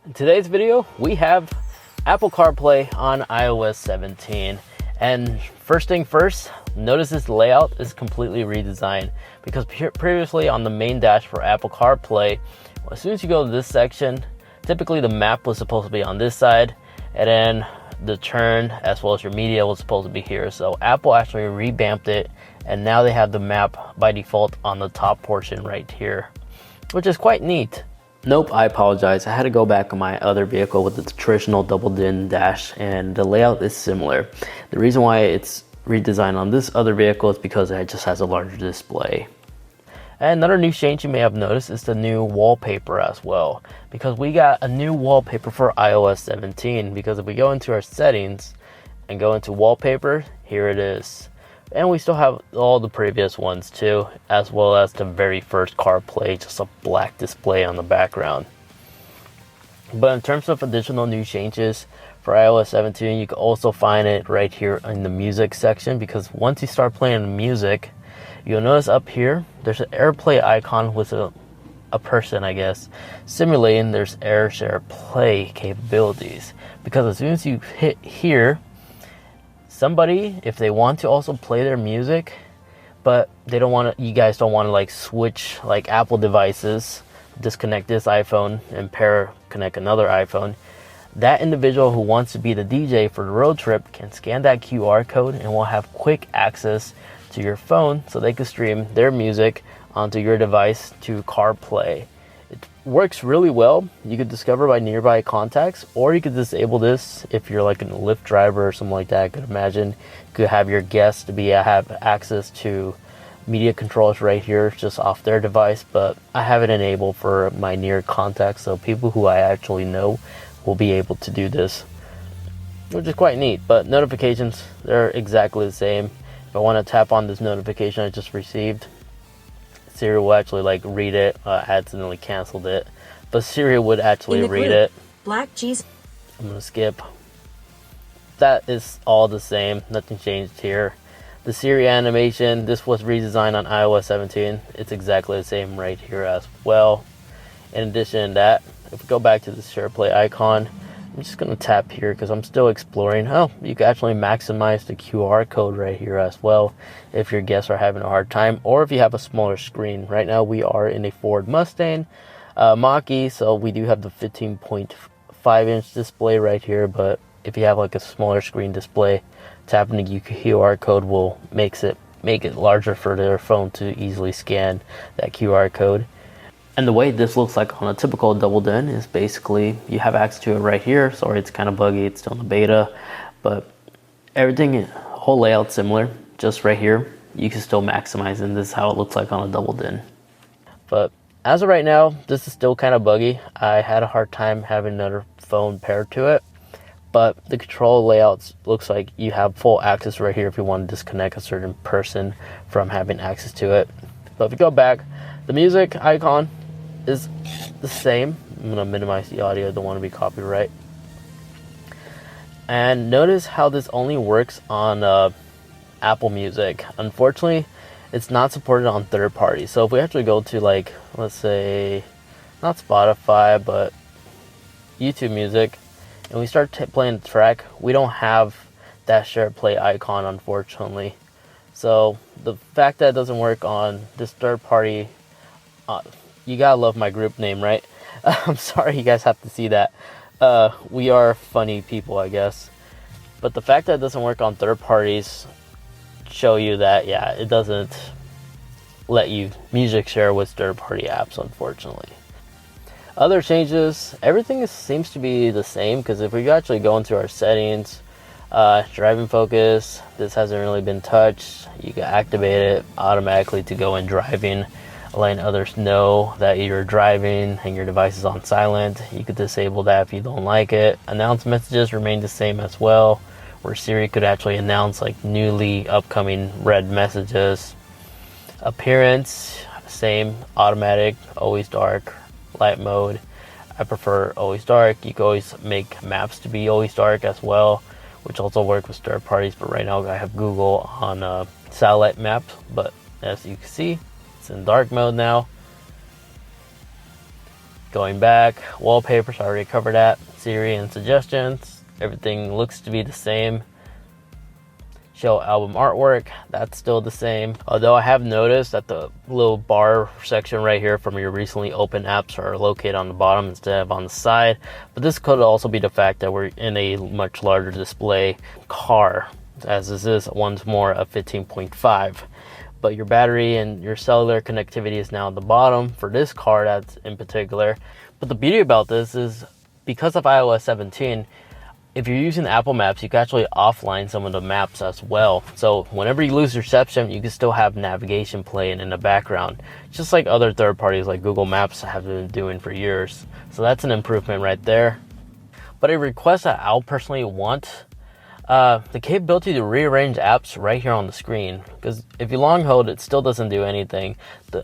In today's video, we have Apple CarPlay on iOS 17. And first thing first, notice this layout is completely redesigned because previously on the main dash for Apple CarPlay, as soon as you go to this section, typically the map was supposed to be on this side, and then the turn as well as your media was supposed to be here. So Apple actually revamped it, and now they have the map by default on the top portion right here, which is quite neat. Nope, I apologize. I had to go back on my other vehicle with the traditional double din dash, and the layout is similar. The reason why it's redesigned on this other vehicle is because it just has a larger display. And another new change you may have noticed is the new wallpaper as well, because we got a new wallpaper for iOS 17. Because if we go into our settings and go into wallpaper, here it is. And we still have all the previous ones too, as well as the very first CarPlay, just a black display on the background. But in terms of additional new changes for iOS 17, you can also find it right here in the music section, because once you start playing the music, you'll notice up here, there's an AirPlay icon with a person, I guess, simulating there's AirShare Play capabilities. Because as soon as you hit here, somebody, if they want to also play their music, but they don't want to, you guys don't want to like switch like Apple devices, disconnect this iPhone and connect another iPhone, that individual who wants to be the DJ for the road trip can scan that QR code and will have quick access to your phone so they can stream their music onto your device to CarPlay. It works really well. You could discover by nearby contacts, or you could disable this if you're like a Lyft driver or something like that. I could imagine you could have your guests to have access to media controls right here just off their device, but I have it enabled for my near contacts, so people who I actually know will be able to do this, which is quite neat. But notifications, they're exactly the same. If I want to tap on this notification I just received, Siri will actually like read it. I accidentally canceled it, but Siri would actually read it. Black cheese. I'm gonna skip. That is all the same. Nothing changed here. The Siri animation, this was redesigned on iOS 17. It's exactly the same right here as well. In addition to that, if we go back to the SharePlay icon, I'm just going to tap here because I'm still exploring. Oh, you can actually maximize the QR code right here as well if your guests are having a hard time, or if you have a smaller screen. Right now we are in a Ford Mustang Mach-E, so we do have the 15.5-inch display right here, but if you have like a smaller screen display, tapping the QR code will make it larger for their phone to easily scan that QR code. And the way this looks like on a typical double din is basically you have access to it right here. Sorry, it's kind of buggy, it's still in the beta, but everything, whole layout similar, just right here you can still maximize, and this is how it looks like on a double din. But as of right now, this is still kind of buggy. I had a hard time having another phone paired to it, but the control layouts looks like you have full access right here if you want to disconnect a certain person from having access to it. But if you go back, the music icon is the same. I'm going to minimize the audio, don't want to be copyright. And notice how this only works on Apple Music. Unfortunately, it's not supported on third parties. So if we actually go to, like, let's say, not Spotify, but YouTube Music, and we start playing the track, we don't have that share play icon, unfortunately. So the fact that it doesn't work on this third party, you gotta love my group name, right? I'm sorry you guys have to see that. We are funny people, I guess. But the fact that it doesn't work on third parties show you that, yeah, it doesn't let you music share with third party apps, unfortunately. Other changes, everything seems to be the same, because if we actually go into our settings, driving focus, this hasn't really been touched. You can activate it automatically to go in driving, letting others know that you're driving and your device is on silent. You could disable that if you don't like it. Announce messages remain the same as well, where Siri could actually announce like newly upcoming read messages. Appearance, same, automatic, always dark, light mode. I prefer always dark. You can always make maps to be always dark as well, which also work with third parties, but right now I have Google on satellite maps, but as you can see, it's in dark mode now. Going back, wallpapers, I already covered that. Siri and suggestions, everything looks to be the same. Show album artwork, that's still the same. Although I have noticed that the little bar section right here from your recently opened apps are located on the bottom instead of on the side. But this could also be the fact that we're in a much larger display car, as this is once more a 15.5. But your battery and your cellular connectivity is now at the bottom for this car, that's in particular. But the beauty about this is because of iOS 17, if you're using Apple Maps, you can actually offline some of the maps as well. So whenever you lose reception, you can still have navigation playing in the background, just like other third parties like Google Maps have been doing for years. So that's an improvement right there. But a request that I'll personally want, the capability to rearrange apps right here on the screen. Because if you long hold, it still doesn't do anything.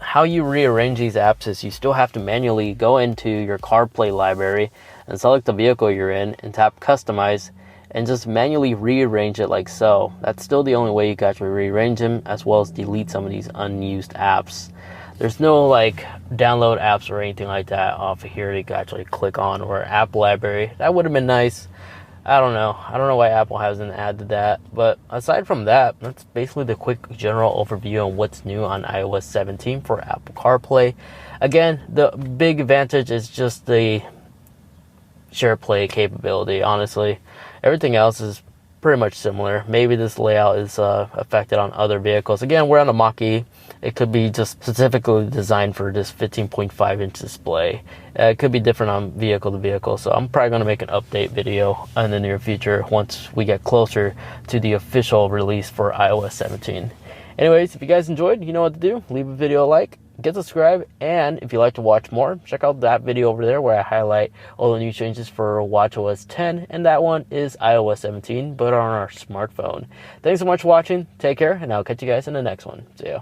How you rearrange these apps is you still have to manually go into your CarPlay library and select the vehicle you're in and tap customize and just manually rearrange it like so. That's still the only way you can actually rearrange them, as well as delete some of these unused apps. There's no like download apps or anything like that off of here that you can actually click on, or app library. That would have been nice. I don't know why Apple hasn't added that. But aside from that, that's basically the quick general overview on what's new on iOS 17 for Apple CarPlay. Again, the big advantage is just the SharePlay capability. Honestly, everything else is pretty much similar. Maybe this layout is affected on other vehicles. Again, we're on a Mach-E. It could be just specifically designed for this 15.5 inch display. It could be different on vehicle to vehicle, so I'm probably going to make an update video in the near future once we get closer to the official release for iOS 17. Anyways, if you guys enjoyed, you know what to do. Leave a video a like, get subscribed, and if you'd like to watch more, check out that video over there where I highlight all the new changes for watchOS 10, and that one is iOS 17, but on our smartphone. Thanks so much for watching, take care, and I'll catch you guys in the next one. See ya.